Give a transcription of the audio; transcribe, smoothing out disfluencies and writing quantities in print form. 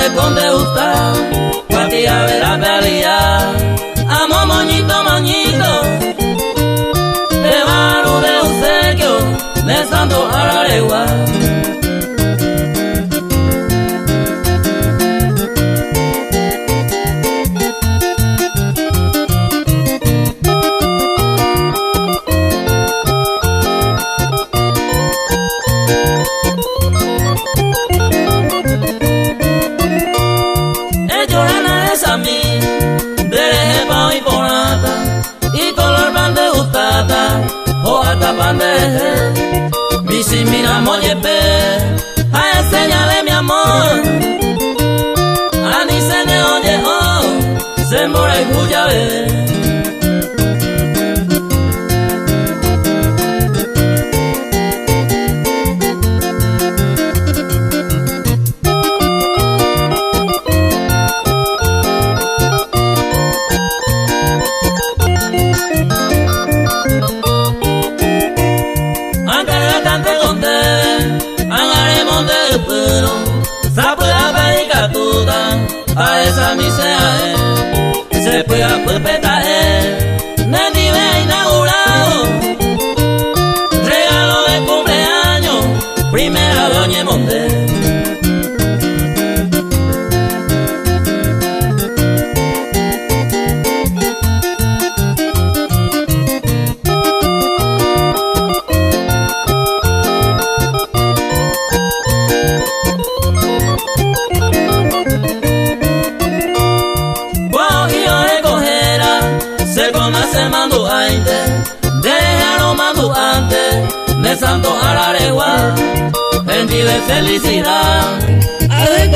de conde gusta, cuatía de la realidad. Amo moñito, moñito, de barro de obsequio, de santo Araregua. Bisi mira moyepe, a enseñarle mi amor. Ani se ne oye oh, se mora y huya bebé. A esa misea se puede pupeta me nivel inaugurado, regalo de cumpleaños, primera doña Monte. De santo Araregua, gente de felicidad. A ver,